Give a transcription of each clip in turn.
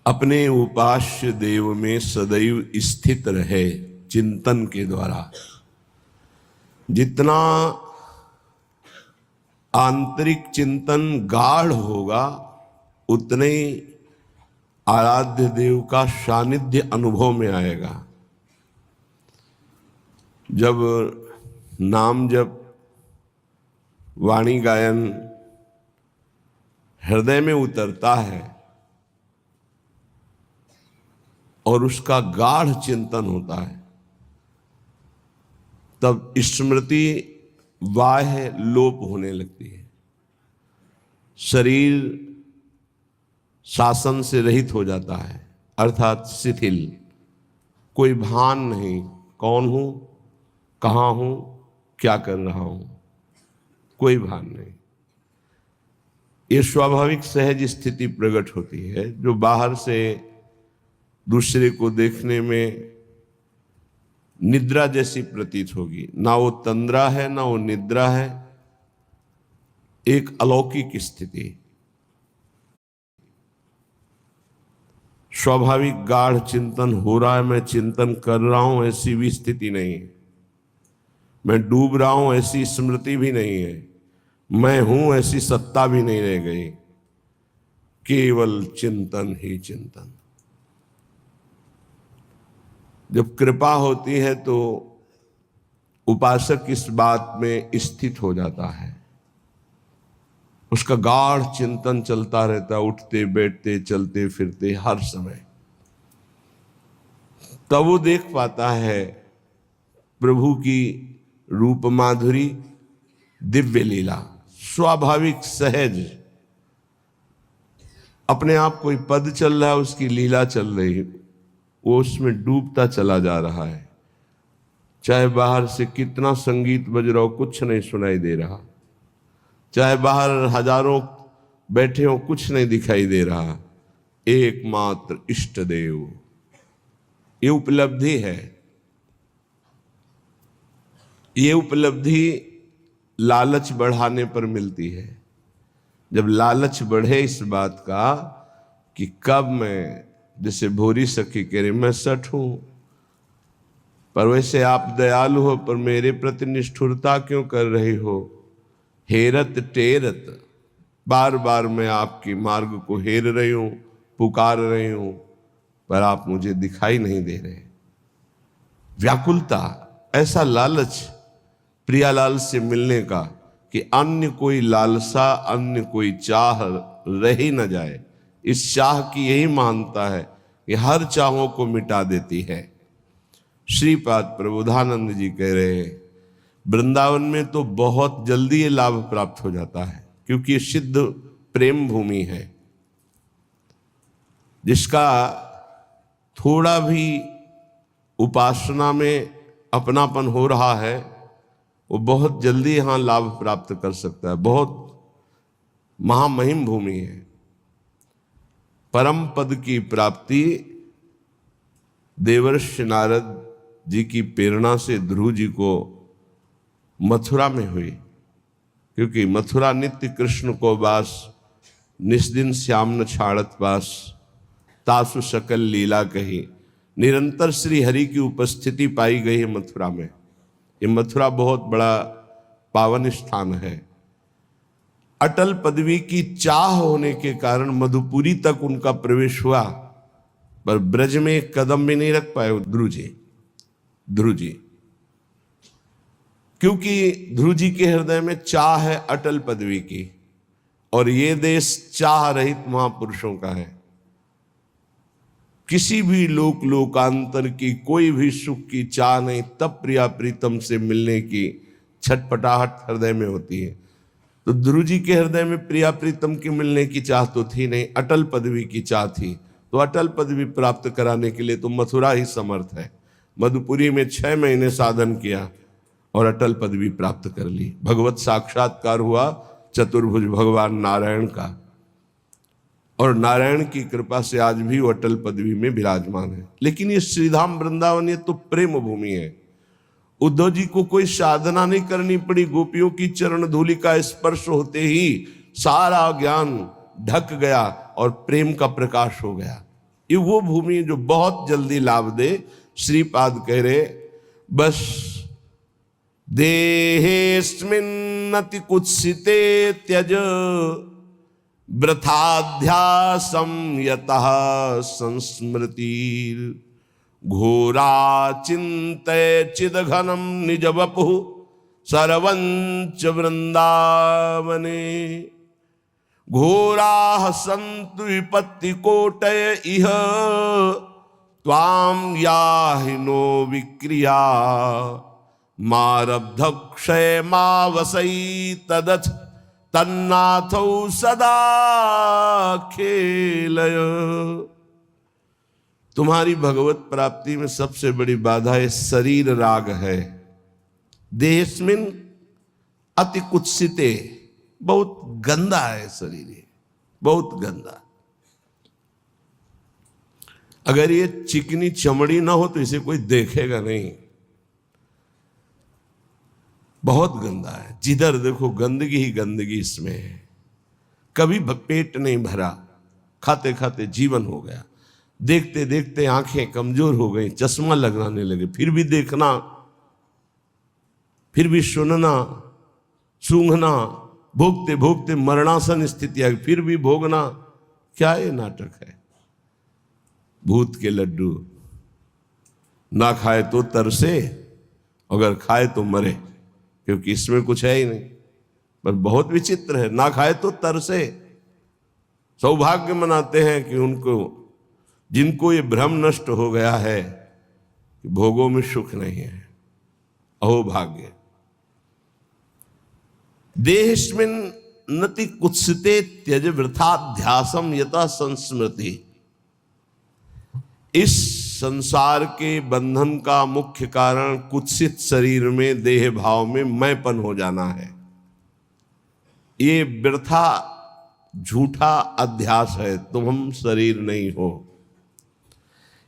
अपने उपास्य देव में सदैव स्थित रहे चिंतन के द्वारा। जितना आंतरिक चिंतन गाढ़ होगा उतने ही आराध्य देव का सानिध्य अनुभव में आएगा। जब नाम जप वाणी गायन हृदय में उतरता है और उसका गाढ़ चिंतन होता है, तब स्मृति बाह्य लोप होने लगती है। शरीर शासन से रहित हो जाता है, अर्थात शिथिल। कोई भान नहीं, कौन हूं, कहां हूं, क्या कर रहा हूं, कोई भान नहीं। ये स्वाभाविक सहज स्थिति प्रकट होती है जो बाहर से दूसरे को देखने में निद्रा जैसी प्रतीत होगी। ना वो तंद्रा है ना वो निद्रा है, एक अलौकिक स्थिति। स्वाभाविक गाढ़ चिंतन हो रहा है, मैं चिंतन कर रहा हूं, ऐसी भी स्थिति नहीं है। मैं डूब रहा हूं, ऐसी स्मृति भी नहीं है। मैं हूं, ऐसी सत्ता भी नहीं रह गई। केवल चिंतन ही चिंतन। जब कृपा होती है तो उपासक इस बात में स्थित हो जाता है, उसका गाढ़ चिंतन चलता रहता, उठते बैठते चलते फिरते हर समय। तब वो देख पाता है प्रभु की रूप माधुरी, दिव्य लीला। स्वाभाविक सहज अपने आप कोई पद चल रहा है, उसकी लीला चल रही है, वो उसमें डूबता चला जा रहा है। चाहे बाहर से कितना संगीत बज रहा हो, कुछ नहीं सुनाई दे रहा। चाहे बाहर हजारों बैठे हो, कुछ नहीं दिखाई दे रहा। एकमात्र इष्ट देव, ये उपलब्धि है। ये उपलब्धि लालच बढ़ाने पर मिलती है। जब लालच बढ़े इस बात का कि कब मैं, जैसे भोरी सखी कह रही, मैं सठ हूं, पर वैसे आप दयालु हो, पर मेरे प्रति निष्ठुरता क्यों कर रही हो? हेरत टेरत, बार बार मैं आपकी मार्ग को हेर रही हूं, पुकार रही हूं, पर आप मुझे दिखाई नहीं दे रहे। व्याकुलता, ऐसा लालच प्रियालाल से मिलने का कि अन्य कोई लालसा, अन्य कोई चाह रह ही न जाए। इस चाह की यही मानता है कि हर चाहों को मिटा देती है। श्रीपाद प्रबोधानंद जी कह रहे हैं, वृंदावन में तो बहुत जल्दी ये लाभ प्राप्त हो जाता है, क्योंकि ये सिद्ध प्रेम भूमि है। जिसका थोड़ा भी उपासना में अपनापन हो रहा है, वो बहुत जल्दी यहां लाभ प्राप्त कर सकता है। बहुत महामहिम भूमि है। परम पद की प्राप्ति देवर्षि नारद जी की प्रेरणा से ध्रुव जी को मथुरा में हुई, क्योंकि मथुरा नित्य कृष्ण को वास, निस्दिन श्याम न छाड़त पास, तासु सकल लीला कही। निरंतर श्री हरि की उपस्थिति पाई गई है मथुरा में। ये मथुरा बहुत बड़ा पावन स्थान है। अटल पदवी की चाह होने के कारण मधुपुरी तक उनका प्रवेश हुआ, पर ब्रज में एक कदम भी नहीं रख पाए ध्रुव जी, क्योंकि ध्रुव जी के हृदय में चाह है अटल पदवी की, और ये देश चाह रहित महापुरुषों का है। किसी भी लोकांतर की कोई भी सुख की चाह नहीं, तब प्रिया प्रीतम से मिलने की छटपटाहट हृदय में होती है। तो ध्रुव जी के हृदय में प्रिया प्रीतम की मिलने की चाह तो थी नहीं, अटल पदवी की चाह थी। तो अटल पदवी प्राप्त कराने के लिए तो मथुरा ही समर्थ है। मधुपुरी में 6 महीने साधन किया और अटल पदवी प्राप्त कर ली। भगवत साक्षात्कार हुआ चतुर्भुज भगवान नारायण का, और नारायण की कृपा से आज भी वो अटल पदवी में विराजमान है। लेकिन ये श्रीधाम वृंदावन, ये तो प्रेम भूमि है। उद्धव जी को कोई साधना नहीं करनी पड़ी। गोपियों की चरण धूलि का स्पर्श होते ही सारा ज्ञान ढक गया और प्रेम का प्रकाश हो गया। ये वो भूमि जो बहुत जल्दी लाभ दे। श्रीपाद कह रहे बस देहेस्मिन्नति कुत्सिते त्यज वृथाध्यासं यतः संस्मृतिर् घोरा चिन्तय चिदघनं निज वपुः सर्वञ्च वृन्दावने घोराः सन्तु विपत्तिकोटय इह त्वां याहि नो विक्रिया मारब्धक्षय मावसै तदथ तन्नाथौ सदा खेलय। तुम्हारी भगवत प्राप्ति में सबसे बड़ी बाधा है शरीर राग है। देहस्मिन अति कुत्सिते, बहुत गंदा है शरीर, ये बहुत गंदा। अगर ये चिकनी चमड़ी ना हो तो इसे कोई देखेगा नहीं, बहुत गंदा है। जिधर देखो गंदगी ही गंदगी इसमें है। कभी पेट नहीं भरा, खाते खाते जीवन हो गया, देखते देखते आंखें कमजोर हो गई, चश्मा लगाने लगे, फिर भी देखना, फिर भी सुनना, सूंघना, भोगते भोगते मरणासन स्थिति है, फिर भी भोगना। क्या ये नाटक है? भूत के लड्डू, ना खाए तो तरसे, अगर खाए तो मरे, क्योंकि इसमें कुछ है ही नहीं। पर बहुत विचित्र है, ना खाए तो तरसे। सौभाग्य मनाते हैं कि उनको, जिनको ये भ्रम नष्ट हो गया है कि भोगों में सुख नहीं है। अहो भाग्य। देहस्मिन् नति कुत्सिते त्यज वृथाध्यासम यथा संस्मृति। इस संसार के बंधन का मुख्य कारण कुत्सित शरीर में, देह भाव में मैंपन हो जाना है। ये वृथा झूठा अध्यास है, तुम शरीर नहीं हो।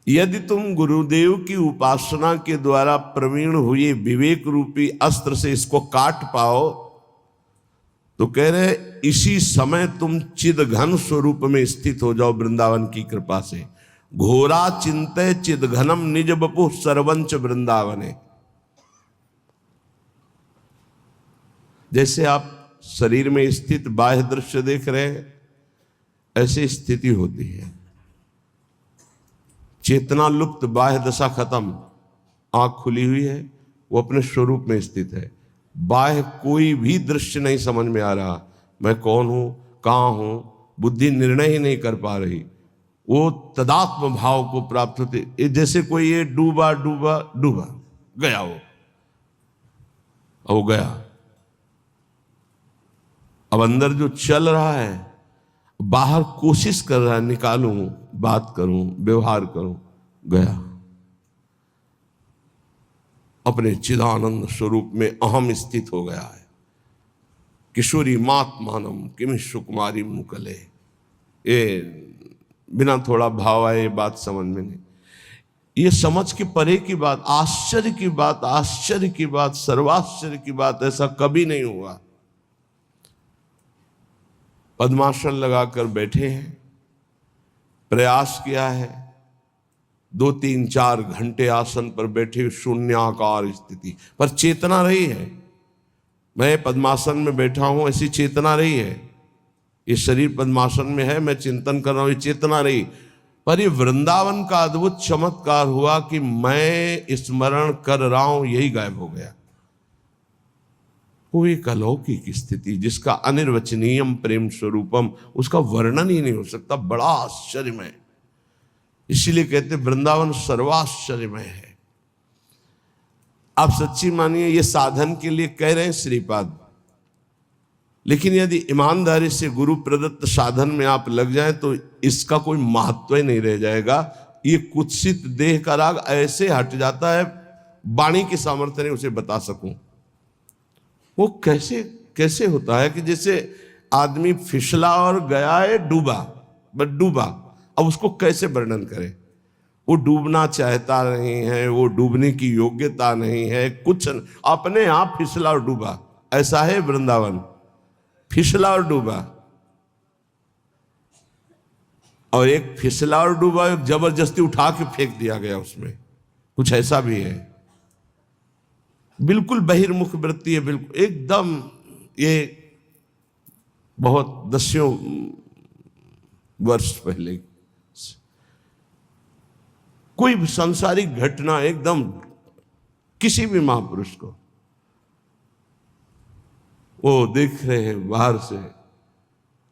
यदि तुम गुरुदेव की उपासना के द्वारा प्रवीण हुए विवेक रूपी अस्त्र से इसको काट पाओ तो कह रहे इसी समय तुम चिदघन स्वरूप में स्थित हो जाओ वृंदावन की कृपा से। घोरा चिंतय चिदघनम निज बपु सर्वंच वृंदावने। जैसे आप शरीर में स्थित बाह्य दृश्य देख रहे हैं, ऐसी स्थिति होती है। चेतना लुप्त, बाह्य दशा खत्म, आंख खुली हुई है, वो अपने स्वरूप में स्थित है। बाह्य कोई भी दृश्य नहीं समझ में आ रहा, मैं कौन हूं, कहां हूं, बुद्धि निर्णय ही नहीं कर पा रही। वो तदात्म भाव को प्राप्त होते, जैसे कोई ये डूबा डूबा डूबा गया, वो गया। अब अंदर जो चल रहा है, बाहर कोशिश कर रहा है, निकालूं, बात करूं, व्यवहार करूं, गया। अपने चिदानंद स्वरूप में अहम स्थित हो गया है। किशोरी मात्मानम किम सुकुमारी मुकले। ये बिना थोड़ा भाव आए ये बात समझ में नहीं। ये समझ के परे की बात, आश्चर्य की बात, आश्चर्य की बात, सर्वाश्चर्य की बात, ऐसा कभी नहीं हुआ। पद्मासन लगाकर बैठे हैं, प्रयास किया है, 2-3-4 घंटे आसन पर बैठे, शून्याकार स्थिति पर चेतना रही है। मैं पद्मासन में बैठा हूं, ऐसी चेतना रही है। ये शरीर पद्मासन में है, मैं चिंतन कर रहा हूं, ये चेतना रही। पर ये वृंदावन का अद्भुत चमत्कार हुआ कि मैं स्मरण कर रहा हूं, यही गायब हो गया। वो एक अलौकिक स्थिति जिसका अनिर्वचनीयम प्रेम स्वरूपम, उसका वर्णन ही नहीं हो सकता, बड़ा आश्चर्यमय। इसीलिए कहते वृंदावन सर्वाश्चर्यमय है। आप सच्ची मानिए, ये साधन के लिए कह रहे हैं श्रीपाद, लेकिन यदि ईमानदारी से गुरु प्रदत्त साधन में आप लग जाएं तो इसका कोई महत्व ही नहीं रह जाएगा। ये कुत्सित देह का राग ऐसे हट जाता है, वाणी की सामर्थ्य नहीं उसे बता सकूं। वो कैसे कैसे होता है कि जैसे आदमी फिसला और गया है, डूबा, बस डूबा। अब उसको कैसे वर्णन करें? वो डूबना चाहता नहीं है, वो डूबने की योग्यता नहीं है, कुछ अपने आप फिसला और डूबा। ऐसा है वृंदावन, फिसला और डूबा। और एक फिसला और डूबा, एक जबरदस्ती उठा के फेंक दिया गया उसमें, कुछ ऐसा भी है। बिल्कुल बहिर्मुख वृत्ति है, बिल्कुल एकदम। ये बहुत दसियों वर्ष पहले कोई भी सांसारिक घटना एकदम किसी भी महापुरुष को वो देख रहे हैं बाहर से,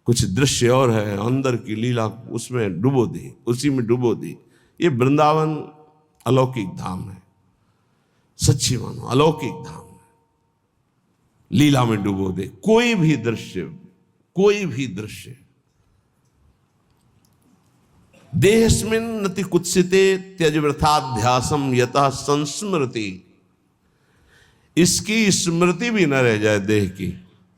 कुछ दृश्य और है, अंदर की लीला उसमें डुबो दी, उसी में डुबो दी। ये वृंदावन अलौकिक धाम है, सच्ची मानो अलौकिक धाम है। लीला में डुबो दे कोई भी दृश्य, कोई भी दृश्य। देहस्मिन् नति कुत्सिते त्यज वृथाध्यासम यतः संस्मृति। इसकी स्मृति भी न रह जाए देह की,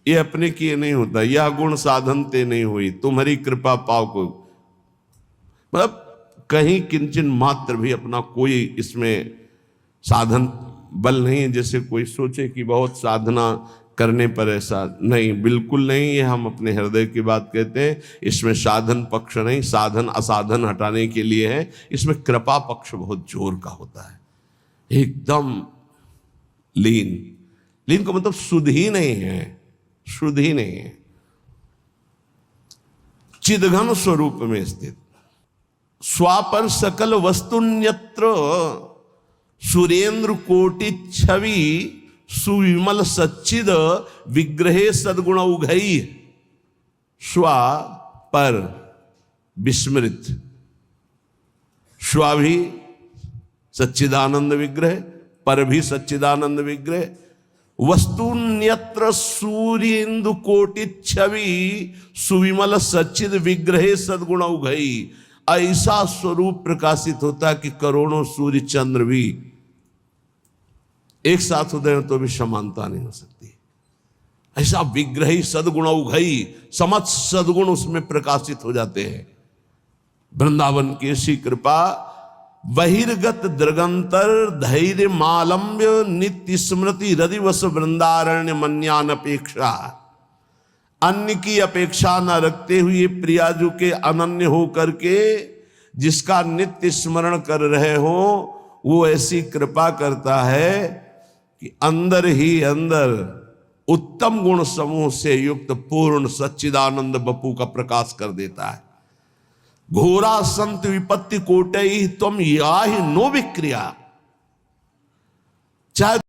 ये अपने किए नहीं होता। यह गुण साधन ते नहीं हुई, तुम्हारी कृपा पाव को, मतलब कहीं किंचन मात्र भी अपना कोई इसमें साधन बल नहीं है। जैसे कोई सोचे कि बहुत साधना करने पर ऐसा नहीं, बिल्कुल नहीं। ये हम अपने हृदय की बात कहते हैं। इसमें साधन पक्ष नहीं, साधन असाधन हटाने के लिए है। इसमें कृपा पक्ष बहुत जोर का होता है, एकदम लीन। लीन का मतलब शुद्ध ही नहीं है, शुद्ध ही नहीं है, चिदघन स्वरूप में स्थित। स्वापर सकल वस्तुन्यत्र सुरेंद्र कोटि छवि सुविमल सच्चिद विग्रहे सद्गुण उघई। स्वा पर विस्मृत, स्वा भी सच्चिदानंद विग्रह, पर भी सच्चिदानंद विग्रह। वस्तुन्यत्र सूर्येन्दु कोटि छवि सुविमल सच्चिद विग्रहे सद्गुण उघई। ऐसा स्वरूप प्रकाशित होता है कि करोड़ों सूर्य चंद्र भी एक साथ उदय तो भी समानता नहीं हो सकती। ऐसा विग्रही सद्गुण उघई, समस्त सद्गुण उसमें प्रकाशित हो जाते हैं। वृंदावन की ऐसी कृपा। बहिर्गत दृगंतर धैर्य मालम्ब्य नित्य स्मृति हृदिवश वृंदारण्य मन्यान अपेक्षा। अन्य की अपेक्षा न रखते हुए प्रियाजू के अनन्य हो करके जिसका नित्य स्मरण कर रहे हो, वो ऐसी कृपा करता है कि अंदर ही अंदर उत्तम गुण समूह से युक्त पूर्ण सच्चिदानंद बपू का प्रकाश कर देता है। घोरा संत विपत्ति कोटई तुम याहि नो विक्रिया। चाहे